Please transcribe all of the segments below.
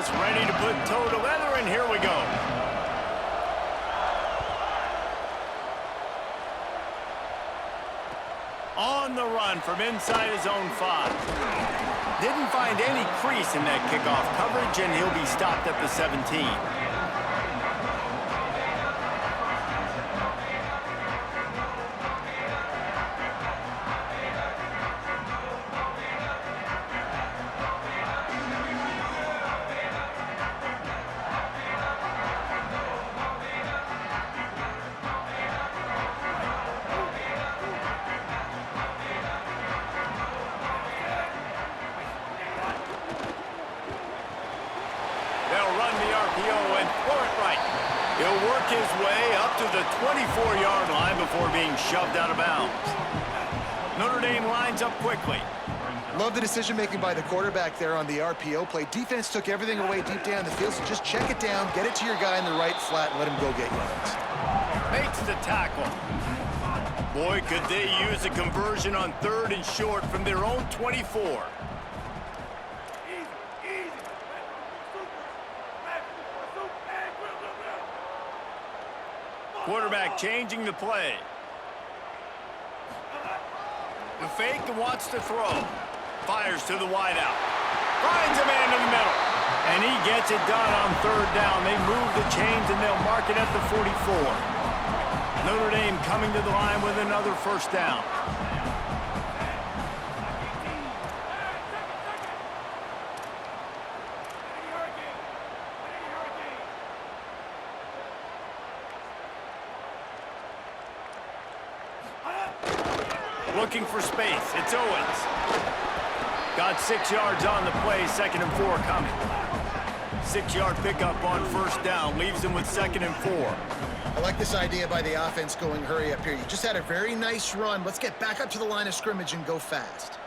gets ready to put toe to leather, and here we go. On the run from inside his own 5. Didn't find any crease in that kickoff coverage, and he'll be stopped at the 17. And throw it right. He'll work his way up to the 24-yard line before being shoved out of bounds. Notre Dame lines up quickly. Love the decision-making by the quarterback there on the RPO play. Defense took everything away deep down the field, so just check it down, get it to your guy in the right flat, and let him go get yards. Makes the tackle. Boy, could they use a conversion on 3rd and short from their own 24. Quarterback changing the play. The fake and wants to throw. Fires to the wideout. Finds a man in the middle. And he gets it done on 3rd down. They move the chains and they'll mark it at the 44. Notre Dame coming to the line with another 1st down. Looking for space. It's Owens. Got 6 yards on the play. 2nd and 4 coming. 6-yard pickup on 1st down. Leaves him with 2nd and 4. I like this idea by the offense going hurry up here. You just had a very nice run. Let's get back up to the line of scrimmage and go fast.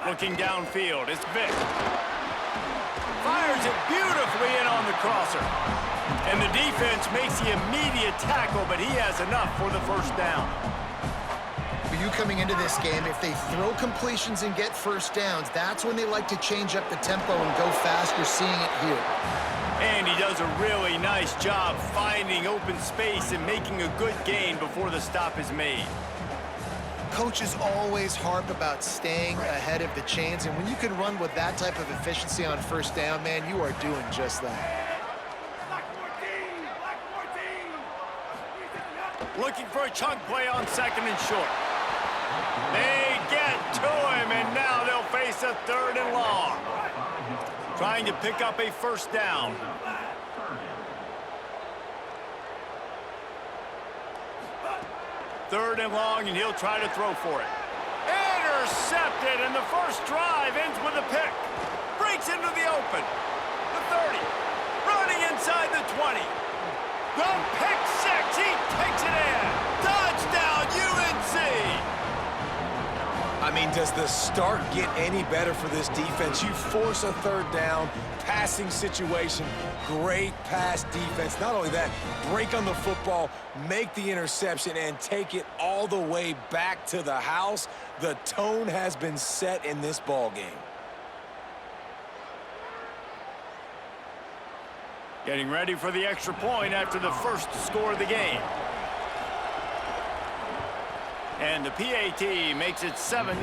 Looking downfield. It's Vic. Fires it beautifully in on the crosser. And the defense makes the immediate tackle, but he has enough for the 1st down. For you coming into this game, if they throw completions and get 1st downs, that's when they like to change up the tempo and go fast. You're seeing it here. And he does a really nice job finding open space and making a good gain before the stop is made. Coaches always harp about staying ahead of the chains, and when you can run with that type of efficiency on 1st down, man, you are doing just that. Looking for a chunk play on 2nd and short. They get to him, and now they'll face a 3rd and long. Trying to pick up a 1st down. Third and long, and he'll try to throw for it. Intercepted, and the first drive ends with a pick. Breaks into the open. The 30. Running inside the 20. The pick 6. He takes it in. Touchdown, UNC. I mean, does the start get any better for this defense? You force a 3rd down, passing situation, great pass defense. Not only that, break on the football, make the interception, and take it all the way back to the house. The tone has been set in this ball game. Getting ready for the extra point after the first score of the game. And the PAT makes it 7-0.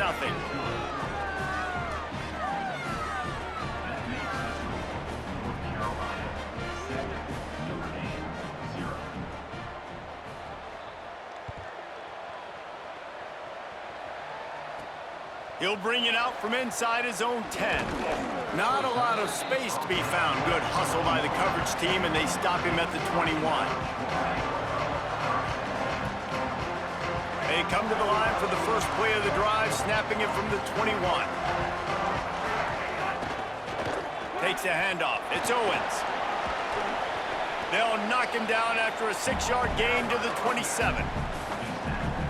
He'll bring it out from inside his own 10. Not a lot of space to be found. Good hustle by the coverage team, and they stop him at the 21. They come to the line for the first play of the drive, snapping it from the 21. Takes the handoff. It's Owens. They'll knock him down after a 6-yard gain to the 27.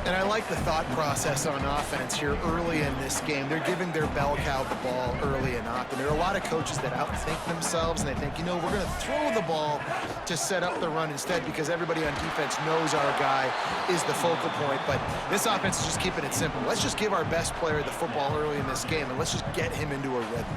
And I like the thought process on offense here early in this game. They're giving their bell cow the ball early and often. There are a lot of coaches that outthink themselves, and they think, you know, we're going to throw the ball to set up the run instead because everybody on defense knows our guy is the focal point. But this offense is just keeping it simple. Let's just give our best player the football early in this game, and let's just get him into a rhythm.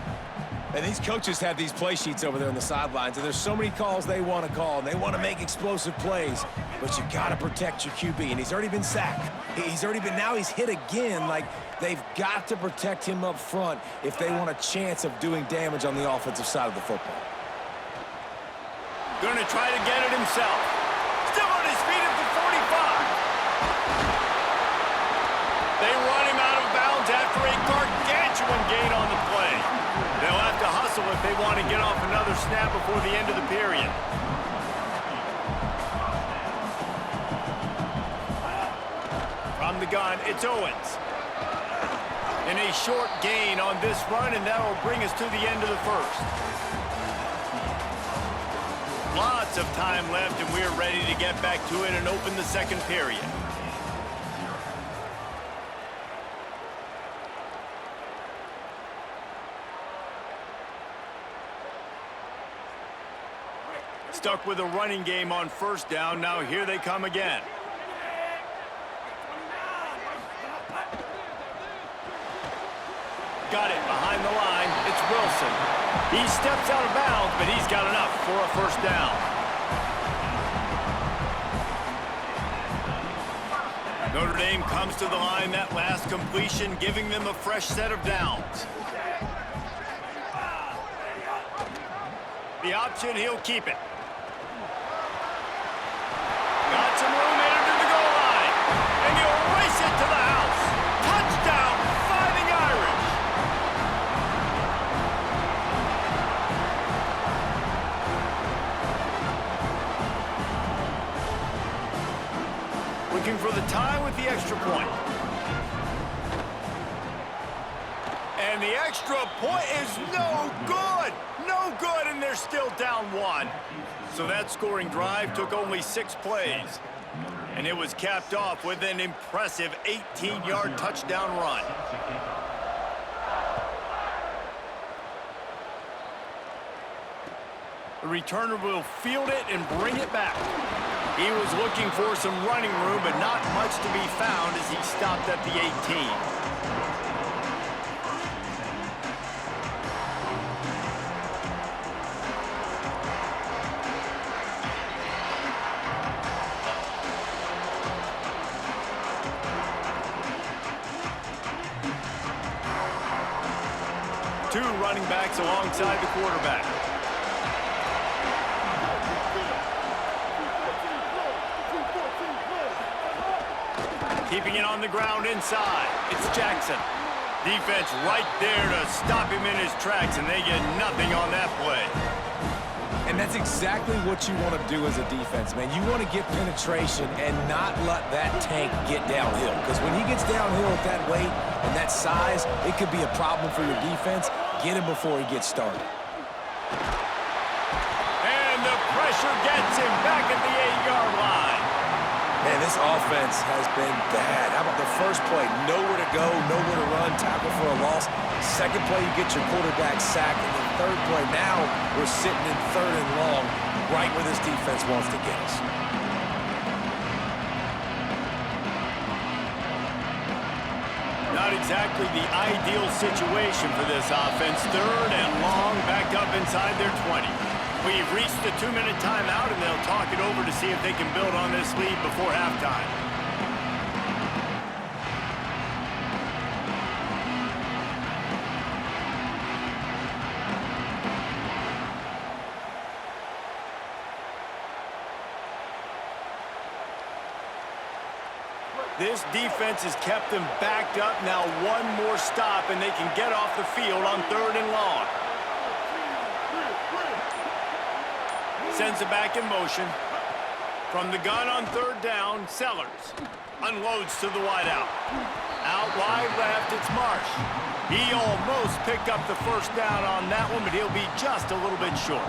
And these coaches have these play sheets over there on the sidelines, and there's so many calls they want to call, and they want to make explosive plays, but you got to protect your QB, and he's already been sacked. Now he's hit again. Like, they've got to protect him up front if they want a chance of doing damage on the offensive side of the football. Going to try to get it himself. Still on his feet at the 45. They run him out of bounds after a gargantuan gain on the play. They'll have to hustle if they want to get off another snap before the end of the period. From the gun, it's Owens. And a short gain on this run, and that will bring us to the end of the first. Lots of time left, and we're ready to get back to it and open the second period. Stuck with a running game on first down. Now here they come again. Got it behind the line. It's Wilson. He steps out of bounds, but he's got enough for a first down. Notre Dame comes to the line. That last completion giving them a fresh set of downs. The option, he'll keep it. Got some room in to the goal line. And he'll race it to the house. Touchdown, Fighting Irish. Looking for the tie with the extra point. And the extra point is no good. No good, and they're still down one. So that scoring drive took only 6 plays. And it was capped off with an impressive 18-yard touchdown run. The returner will field it and bring it back. He was looking for some running room, but not much to be found as he stopped at the 18. Two running backs alongside the quarterback. Keeping it on the ground inside. It's Jackson. Defense right there to stop him in his tracks, and they get nothing on that play. And that's exactly what you want to do as a defense, man. You want to get penetration and not let that tank get downhill. Because when he gets downhill at that weight and that size, it could be a problem for your defense. Get him before he gets started. And the pressure gets him back at the 8-yard line. Man, this offense has been bad. How about the first play? Nowhere to go, nowhere to run, tackle for a loss. Second play, you get your quarterback sacked. And the third play, now we're sitting in 3rd and long, right where this defense wants to get us. Not exactly the ideal situation for this offense. 3rd and long, back up inside their 20. We've reached the 2-minute timeout, and they'll talk it over to see if they can build on this lead before halftime. This defense has kept them backed up. Now one more stop, and they can get off the field on 3rd and long. Sends it back in motion. From the gun on 3rd down, Sellers unloads to the wideout. Out wide left, it's Marsh. He almost picked up the first down on that one, but he'll be just a little bit short.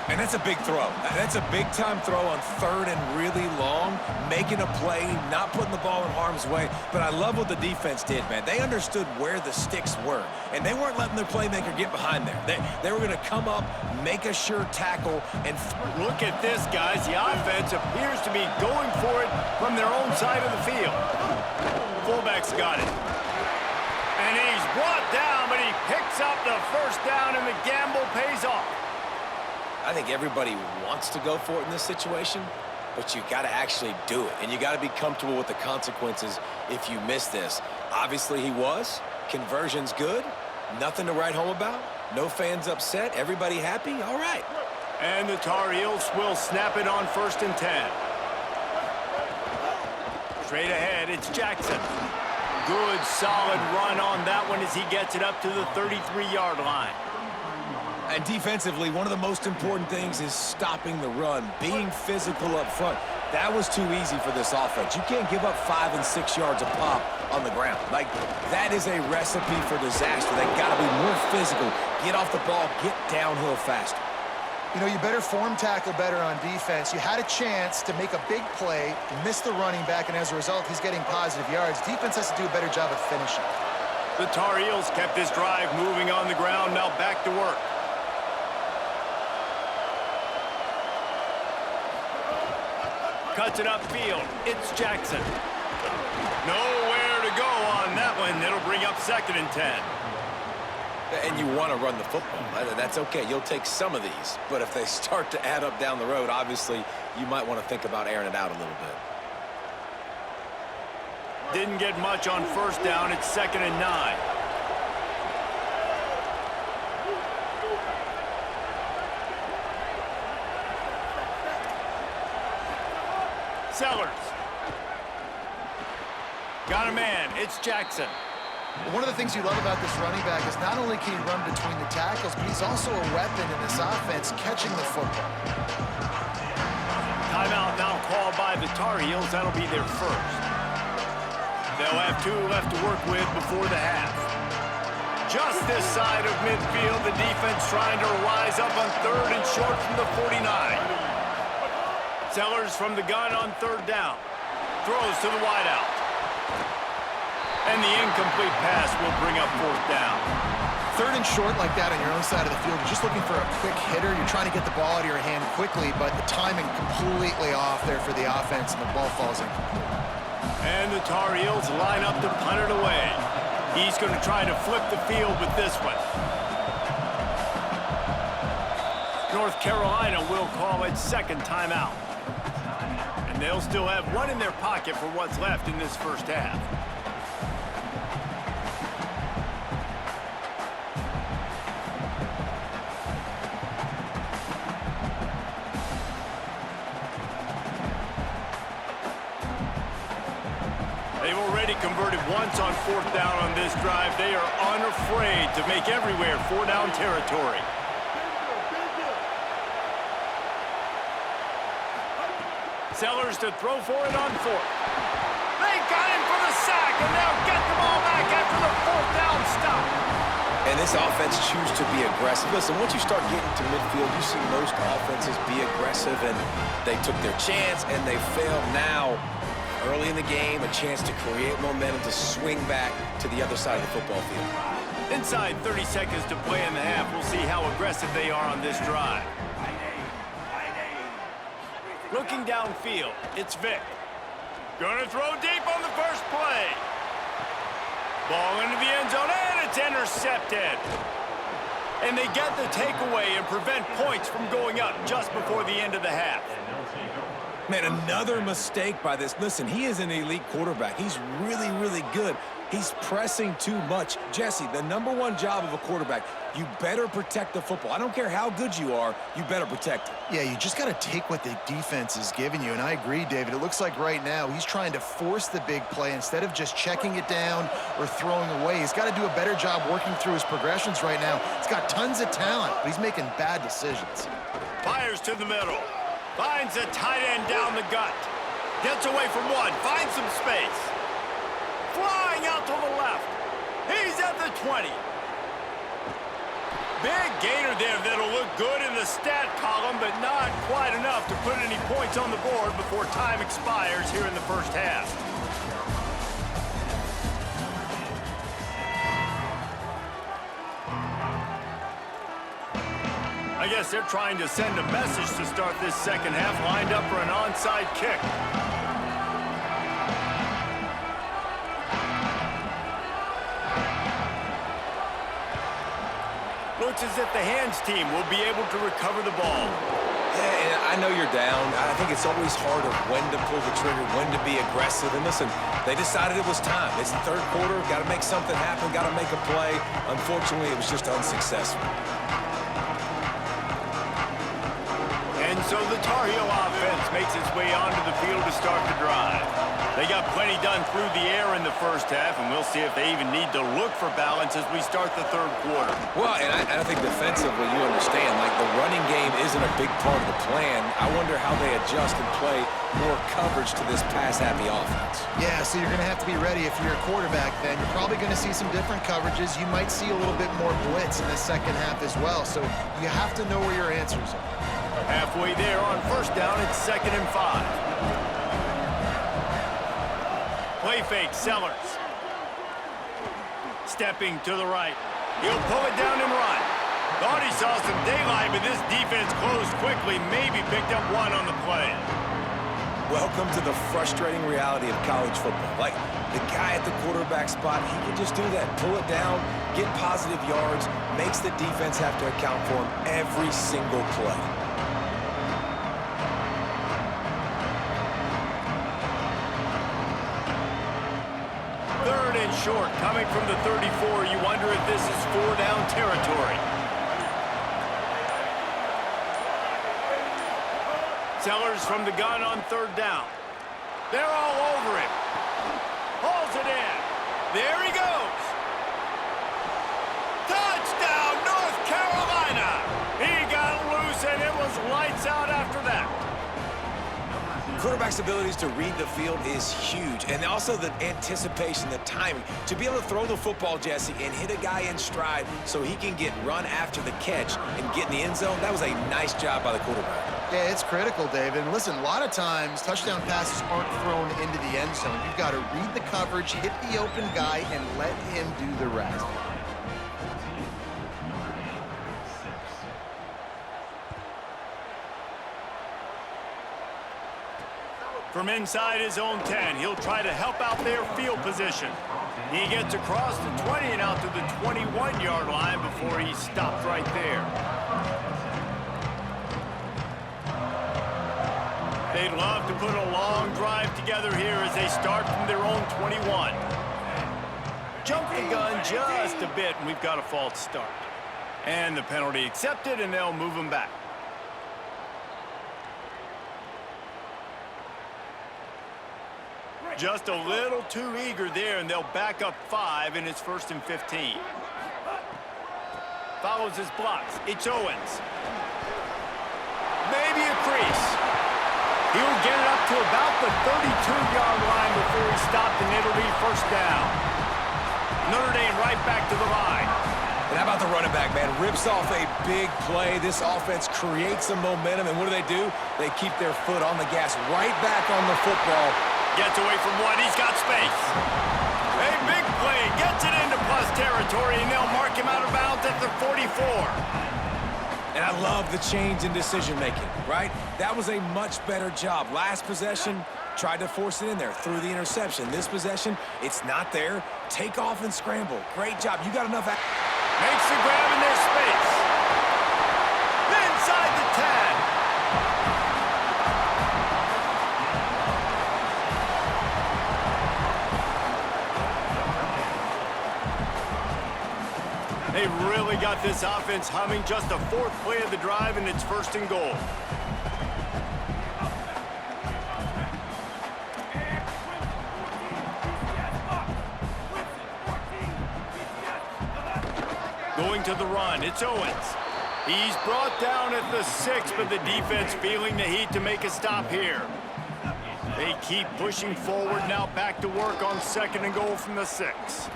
And that's a big throw. That's a big-time throw on 3rd and really long, making a play, not putting the ball in harm's way. But I love what the defense did, man. They understood where the sticks were, and they weren't letting their playmaker get behind there. They were going to come up, make a sure tackle, and look at this, guys. The offense appears to be going for it from their own side of the field. Fullback's got it. And he's brought down, but he picks picks up the first down, and the gamble pays off. I think everybody wants to go for it in this situation, but you got to actually do it, and you got to be comfortable with the consequences if you miss this. Obviously, he was. Conversion's good. Nothing to write home about. No fans upset. Everybody happy. All right. And the Tar Heels will snap it on 1st and 10. Straight ahead, it's Jackson. Good, solid run on that one as he gets it up to the 33-yard line. And defensively, one of the most important things is stopping the run, being physical up front. That was too easy for this offense. You can't give up 5 and 6 yards a pop on the ground. Like, that is a recipe for disaster. They got to be more physical. Get off the ball, get downhill faster. You know, you better form tackle better on defense. You had a chance to make a big play, miss the running back, and as a result, he's getting positive yards. Defense has to do a better job of finishing. The Tar Heels kept this drive moving on the ground, now back to work. Cuts it upfield. It's Jackson. Nowhere to go on that one. It'll bring up 2nd and 10. And you want to run the football. That's okay. You'll take some of these. But if they start to add up down the road, obviously, you might want to think about airing it out a little bit. Didn't get much on 1st down. It's 2nd and 9. Sellers. Got a man. It's Jackson. One of the things you love about this running back is not only can he run between the tackles, but he's also a weapon in this offense, catching the football. Timeout now called by the Tar Heels. That'll be their first. They'll have 2 left to work with before the half. Just this side of midfield, the defense trying to rise up on 3rd and short from the 49. Sellers from the gun on 3rd down. Throws to the wideout. And the incomplete pass will bring up 4th down. 3rd and short like that on your own side of the field, you're just looking for a quick hitter. You're trying to get the ball out of your hand quickly, but the timing completely off there for the offense, and the ball falls incomplete. And the Tar Heels line up to punt it away. He's going to try to flip the field with this one. North Carolina will call its 2nd timeout. And they'll still have 1 in their pocket for what's left in this first half. They've already converted once on 4th down on this drive. They are unafraid to make everywhere 4-down territory. Sellers to throw for it on 4th. They got him for the sack, and they'll get the ball back after the 4th down stop. And this offense chooses to be aggressive. Listen, once you start getting to midfield, you see most offenses be aggressive, and they took their chance, and they failed now. Early in the game, a chance to create momentum to swing back to the other side of the football field. Inside 30 seconds to play in the half. We'll see how aggressive they are on this drive. Looking downfield, it's Vic. Gonna throw deep on the first play. Ball into the end zone, and it's intercepted. And they get the takeaway and prevent points from going up just before the end of the half. Man, another mistake by this. Listen, he is an elite quarterback. He's really, really good. He's pressing too much. Jesse, the #1 job of a quarterback, you better protect the football. I don't care how good you are, you better protect it. Yeah, you just got to take what the defense is giving you, and I agree, David. It looks like right now he's trying to force the big play instead of just checking it down or throwing away. He's got to do a better job working through his progressions right now. He's got tons of talent, but he's making bad decisions. Fires to the middle. Finds a tight end down the gut. Gets away from one. Finds some space. Flying out to the left. He's at the 20. Big gainer there that'll look good in the stat column, but not quite enough to put any points on the board before time expires here in the first half. I guess they're trying to send a message to start this second half, lined up for an onside kick. looks as if the hands team will be able to recover the ball. Yeah, and I know you're down. I think it's always harder when to pull the trigger, when to be aggressive. And listen, they decided it was time. It's the third quarter. Got to make something happen. Got to make a play. Unfortunately, it was just unsuccessful. And so the Tar Heel offense makes its way onto the field to start the drive. They got plenty done through the air in the first half, and we'll see if they even need to look for balance as we start the third quarter. Well, and I think defensively, you understand, like the running game isn't a big part of the plan. I wonder how they adjust and play more coverage to this pass-happy offense. Yeah, so you're going to have to be ready if you're a quarterback then. You're probably going to see some different coverages. You might see a little bit more blitz in the second half as well, so you have to know where your answers are. Halfway there on first down, it's 2nd and 5. Play fake, Sellers. Stepping to the right. He'll pull it down and run. Thought he saw some daylight, but this defense closed quickly, maybe picked up one on the play. Welcome to the frustrating reality of college football. Like, the guy at the quarterback spot, he can just do that. Pull it down, get positive yards, makes the defense have to account for him every single play. Short, coming from the 34. You wonder if this is 4-down territory. Sellers from the gun on 3rd down. They're all over him. Hauls it in. There he goes. Touchdown, North Carolina. He got loose, and it was lights out after that. Quarterback's abilities to read the field is huge, and also the anticipation, the timing. To be able to throw the football, Jesse, and hit a guy in stride so he can get run after the catch and get in the end zone, that was a nice job by the quarterback. Yeah, it's critical, David. And listen, a lot of times touchdown passes aren't thrown into the end zone. You've got to read the coverage, hit the open guy, and let him do the rest. From inside his own 10, he'll try to help out their field position. He gets across the 20 and out to the 21-yard line before he's stopped right there. They'd love to put a long drive together here as they start from their own 21. Jump the gun just a bit, and we've got a false start. And the penalty accepted, and they'll move him back. Just a little too eager there, and they'll back up 5, and it's 1st and 15. Follows his blocks. It's Owens. Maybe a crease. He'll get it up to about the 32-yard line before he's stopped, and it'll be 1st down. Notre Dame right back to the line. And how about the running back, man? Rips off a big play. This offense creates some momentum, and what do? They keep their foot on the gas, right back on the football. Gets away from one. He's got space. A big play. Gets it into plus territory, and they'll mark him out of bounds at the 44. And I love the change in decision-making, right? That was a much better job. Last possession, tried to force it in there through the interception. This possession, it's not there. Take off and scramble. Great job. You got enough. Makes the grab in their space. Inside the 10. They really got this offense humming. Just the 4th play of the drive, and it's 1st and goal. Going to the run, it's Owens. He's brought down at the 6, but the defense feeling the heat to make a stop here. They keep pushing forward, now back to work on 2nd and goal from the 6.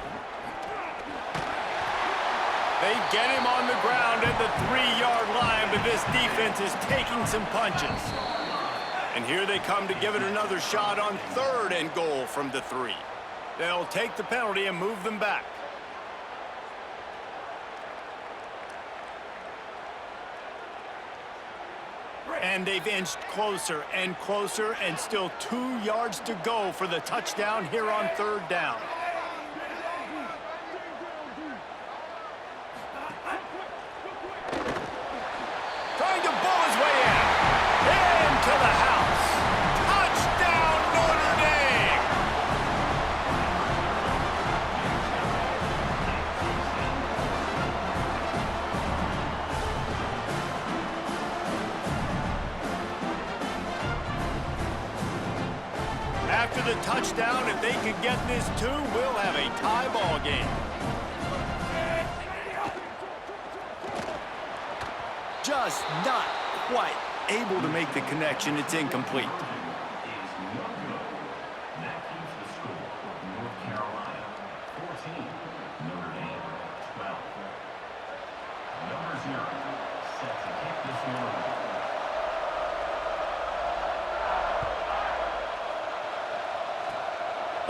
They get him on the ground at the 3-yard line, but this defense is taking some punches. And here they come to give it another shot on 3rd and goal from the 3. They'll take the penalty and move them back. And they've inched closer and closer, and still 2 yards to go for the touchdown here on 3rd down. Into the house. Touchdown, Notre Dame! After the touchdown, if they could get this two, we'll have a tie ball game. Just not quite able to make the connection. It's incomplete.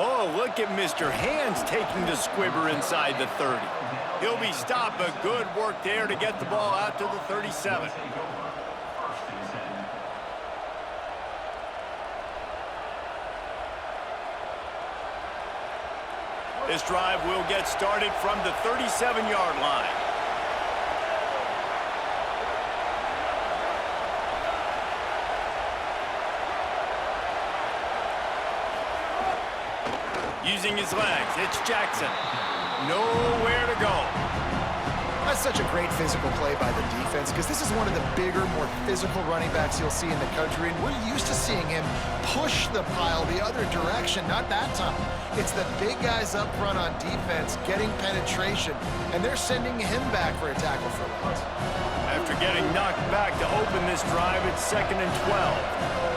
Oh, look at Mr. Hands taking the squibber inside the 30. He'll be stopped, but good work there to get the ball out to the 37. This drive will get started from the 37-yard line. Using his legs, it's Jackson. Nowhere to go. That's such a great physical play by the defense because this is one of the bigger, more physical running backs you'll see in the country, and we're used to seeing him push the pile the other direction. Not that time. It's the big guys up front on defense getting penetration, and they're sending him back for a tackle for loss. After getting knocked back to open this drive, it's 2nd and 12.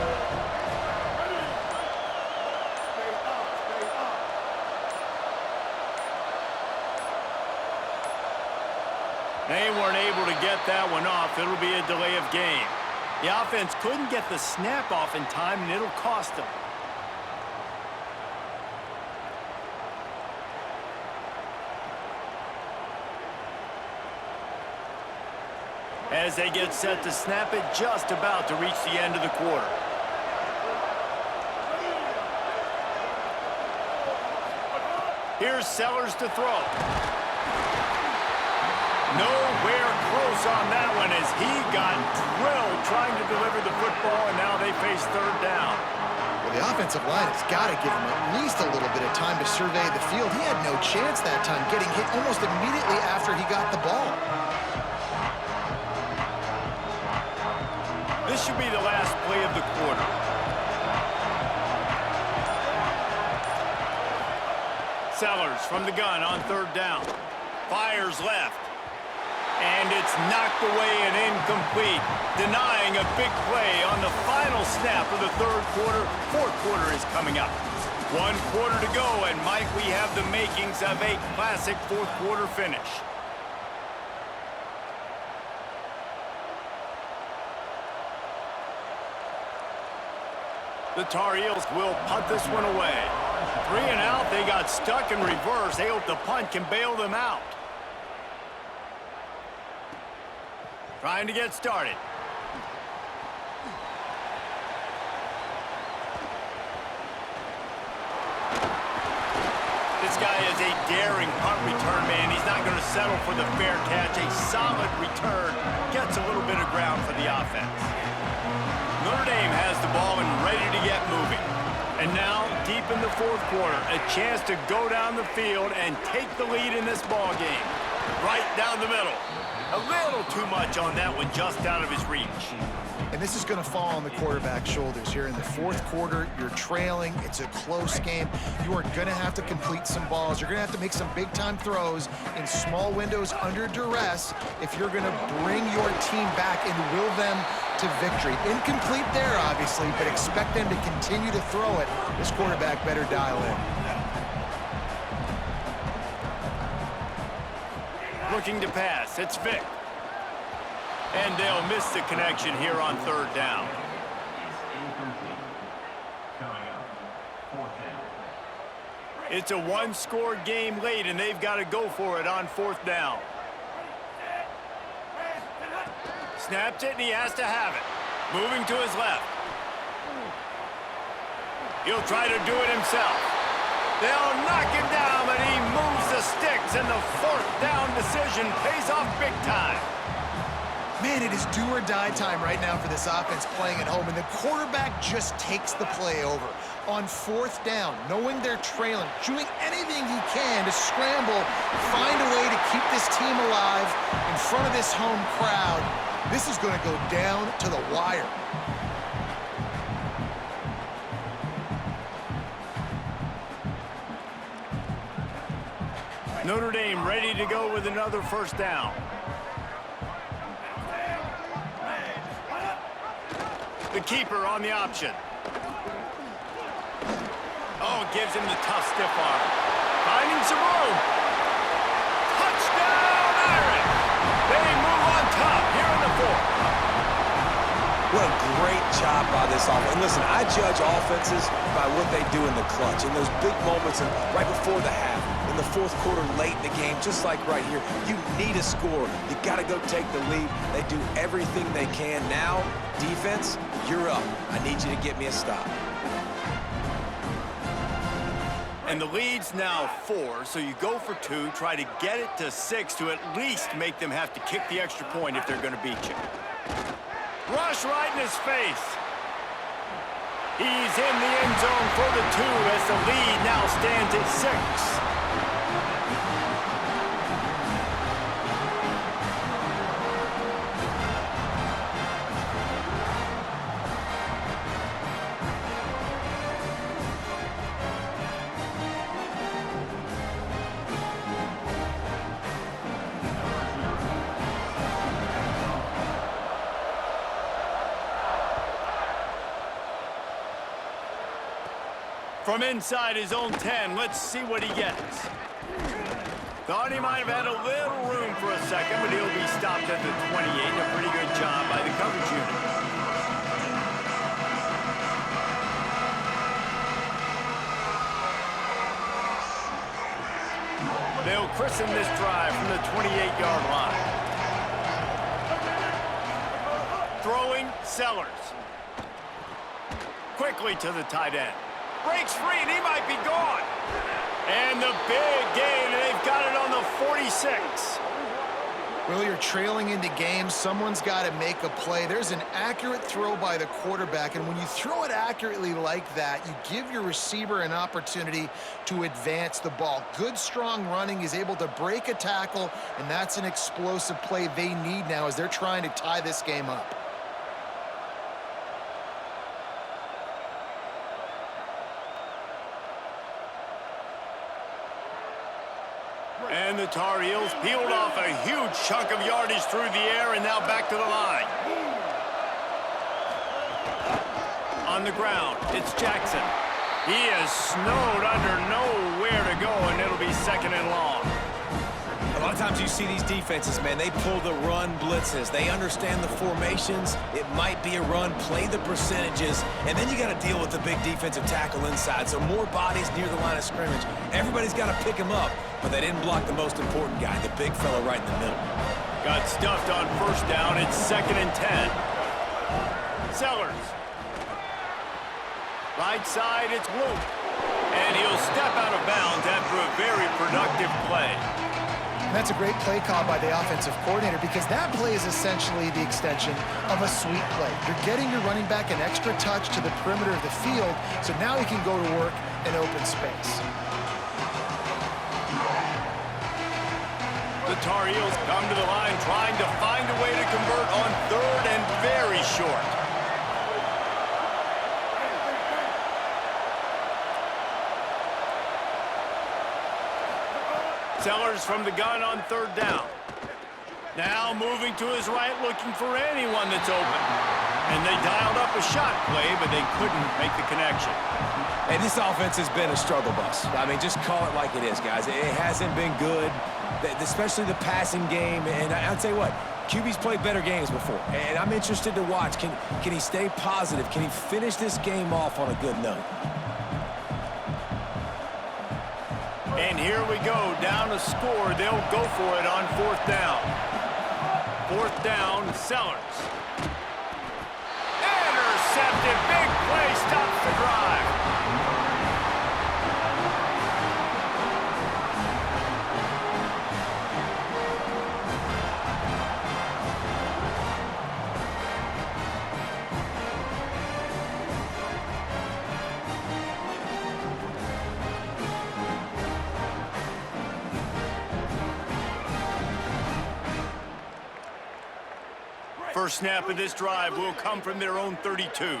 They weren't able to get that one off. It'll be a delay of game. The offense couldn't get the snap off in time, and it'll cost them. As they get set to snap it, just about to reach the end of the quarter. Here's Sellers to throw. Nowhere close on that one as he got drilled trying to deliver the football, and now they face 3rd down. Well, the offensive line has got to give him at least a little bit of time to survey the field. He had no chance that time, getting hit almost immediately after he got the ball. This should be the last play of the quarter. Sellers from the gun on 3rd down. Fires left. And it's knocked away and incomplete, denying a big play on the final snap of the 3rd quarter. 4th quarter is coming up. 1 quarter to go, and might we have the makings of a classic 4th quarter finish. The Tar Heels will punt this one away. 3 and out, they got stuck in reverse. They hope the punt can bail them out. Trying to get started. This guy is a daring punt return man. He's not going to settle for the fair catch. A solid return gets a little bit of ground for the offense. Notre Dame has the ball and ready to get moving. And now, deep in the 4th quarter, a chance to go down the field and take the lead in this ball game. Right down the middle. A little too much on that one, just out of his reach. And this is going to fall on the quarterback's shoulders here in the 4th quarter. You're trailing. It's a close game. You are going to have to complete some balls. You're going to have to make some big-time throws in small windows under duress if you're going to bring your team back and will them to victory. Incomplete there, obviously, but expect them to continue to throw it. This quarterback better dial in. Looking to pass. It's Vick. And they'll miss the connection here on 3rd down. It's a 1-score game late, and they've got to go for it on 4th down. Snaps it, and he has to have it. Moving to his left. He'll try to do it himself. They'll knock him down, but he moves the sticks, and the 4th down decision pays off big time. Man, it is do or die time right now for this offense playing at home, and the quarterback just takes the play over. On fourth down, knowing they're trailing, doing anything he can to scramble, find a way to keep this team alive in front of this home crowd. This is going to go down to the wire. Notre Dame ready to go with another first down. The keeper on the option. Oh, gives him the tough stiff arm. Finding some room. Touchdown, Irish! They move on top here in the fourth. What a great job by this offense. And listen, I judge offenses by what they do in the clutch, in those big moments and right before the half, in the fourth quarter, late in the game, just like right here. You need a score. You got to go take the lead. They do everything they can. Now, defense, you're up. I need you to get me a stop. And the lead's now 4, so you go for 2, try to get it to 6 to at least make them have to kick the extra point if they're going to beat you. Rush right in his face. He's in the end zone for the 2 as the lead now stands at 6. From inside his own 10, let's see what he gets. Thought he might have had a little room for a second, but he'll be stopped at the 28. A pretty good job by the coverage unit. They'll christen this drive from the 28-yard line. Throwing, Sellers. Quickly to the tight end. Breaks free, and he might be gone. And the big gain, and they've got it on the 46. Well, you're trailing into games. Someone's got to make a play. There's an accurate throw by the quarterback, and when you throw it accurately like that, you give your receiver an opportunity to advance the ball. Good, strong running. He's able to break a tackle, and that's an explosive play they need now as they're trying to tie this game up. And the Tar Heels peeled off a huge chunk of yardage through the air and now back to the line. On the ground, it's Jackson. He is snowed under, nowhere to go, and it'll be second and long. A lot of times you see these defenses, man, they pull the run blitzes. They understand the formations. It might be a run, play the percentages, and then you got to deal with the big defensive tackle inside. So more bodies near the line of scrimmage. Everybody's got to pick him up, but they didn't block the most important guy, the big fella right in the middle. Got stuffed on first down. It's second and 10. Sellers. Right side, it's Luke. And he'll step out of bounds after a very productive play. That's a great play call by the offensive coordinator because that play is essentially the extension of a sweep play. You're getting your running back an extra touch to the perimeter of the field, so now he can go to work in open space. The Tar Heels come to the line trying to find a way to convert on third and very short. Sellers from the gun on third down. Now moving to his right, looking for anyone that's open. And they dialed up a shot play, but they couldn't make the connection. Hey, this offense has been a struggle bus. I mean, just call it like it is, guys. It hasn't been good, especially the passing game. And I'll tell you what, QB's played better games before. And I'm interested to watch. Can he stay positive? Can he finish this game off on a good note? And here we go, down to score. They'll go for it on fourth down. Fourth down, Sellers. Intercepted, big play, stops the drive. First snap of this drive will come from their own 32.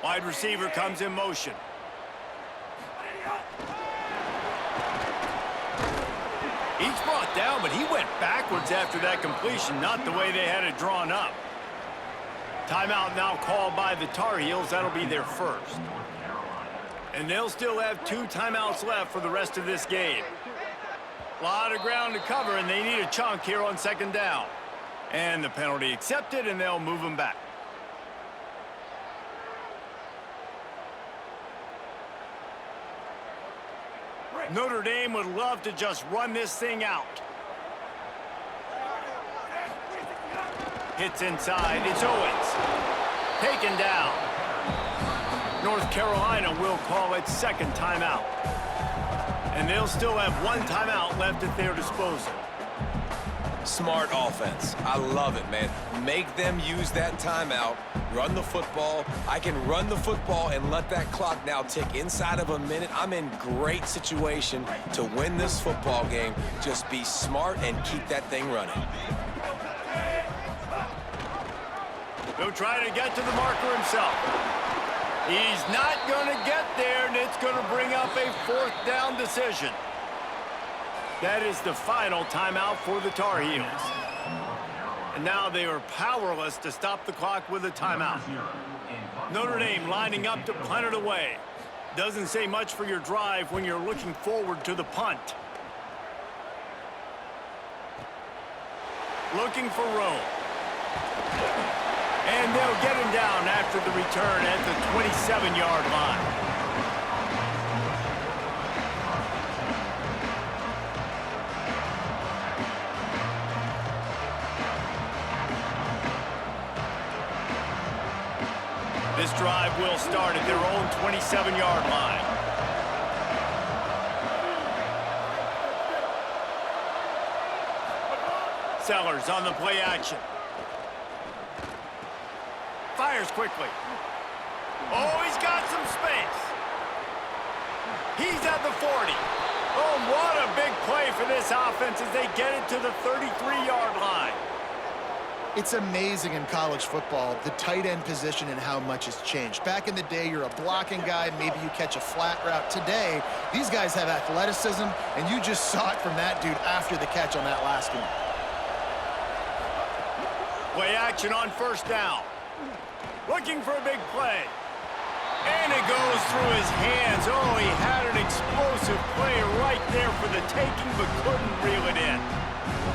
Wide receiver comes in motion. He's brought down, but he went backwards after that completion, not the way they had it drawn up. Timeout now called by the Tar Heels. That'll be their first. And they'll still have 2 timeouts left for the rest of this game. A lot of ground to cover, and they need a chunk here on second down. And the penalty accepted, and they'll move them back. Notre Dame would love to just run this thing out. Hits inside. It's Owens. Taken down. North Carolina will call its second timeout. And they'll still have 1 timeout left at their disposal. Smart offense. I love it, man. Make them use that timeout. Run the football. I can run the football and let that clock now tick inside of a minute. I'm in great situation to win this football game. Just be smart and keep that thing running. He'll try to get to the marker himself. He's not going to get there, and it's going to bring up a 4th down decision. That is the final timeout for the Tar Heels. And now they are powerless to stop the clock with a timeout. Notre Dame lining up to punt it away. Doesn't say much for your drive when you're looking forward to the punt. Looking for Rome. And they'll get him down after the return at the 27-yard line. This drive will start at their own 27-yard line. Sellers on the play action. Fires quickly. Oh, he's got some space. He's at the 40. Oh, what a big play for this offense as they get it to the 33-yard line. It's amazing in college football, the tight end position and how much has changed. Back in the day, you're a blocking guy, maybe you catch a flat route. Today, these guys have athleticism, and you just saw it from that dude after the catch on that last one. Play action on first down. Looking for a big play. And it goes through his hands. Oh, he had an explosive play right there for the taking, but couldn't reel it in.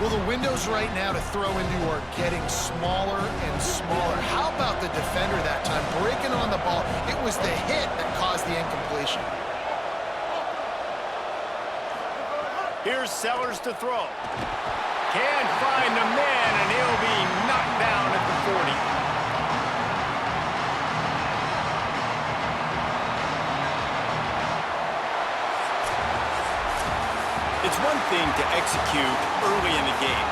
Well, the windows right now to throw into are getting smaller and smaller. How about the defender that time breaking on the ball? It was the hit that caused the incompletion. Here's Sellers to throw. Can't find the man, and he'll be knocked down at the 40. It's one thing to execute early in the game.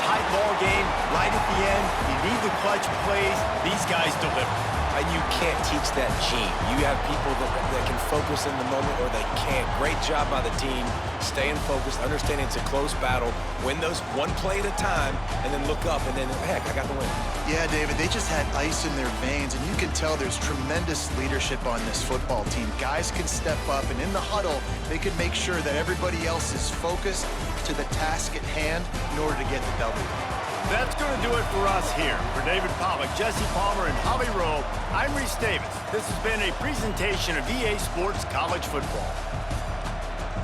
Tight ball game, right at the end, you need the clutch plays. These guys deliver. And you can't teach that gene. You have people that can focus in the moment or they can't. Great job by the team, staying focused, understanding it's a close battle, win those one play at a time, and then look up, and then, heck, I got the win. Yeah, David, they just had ice in their veins, and you can tell there's tremendous leadership on this football team. Guys can step up, and in the huddle, they can make sure that everybody else is focused to the task at hand in order to get the W. That's going to do it for us here. For David Pollack, Jesse Palmer, and Holly Rowe, I'm Reese Davis. This has been a presentation of EA Sports College Football.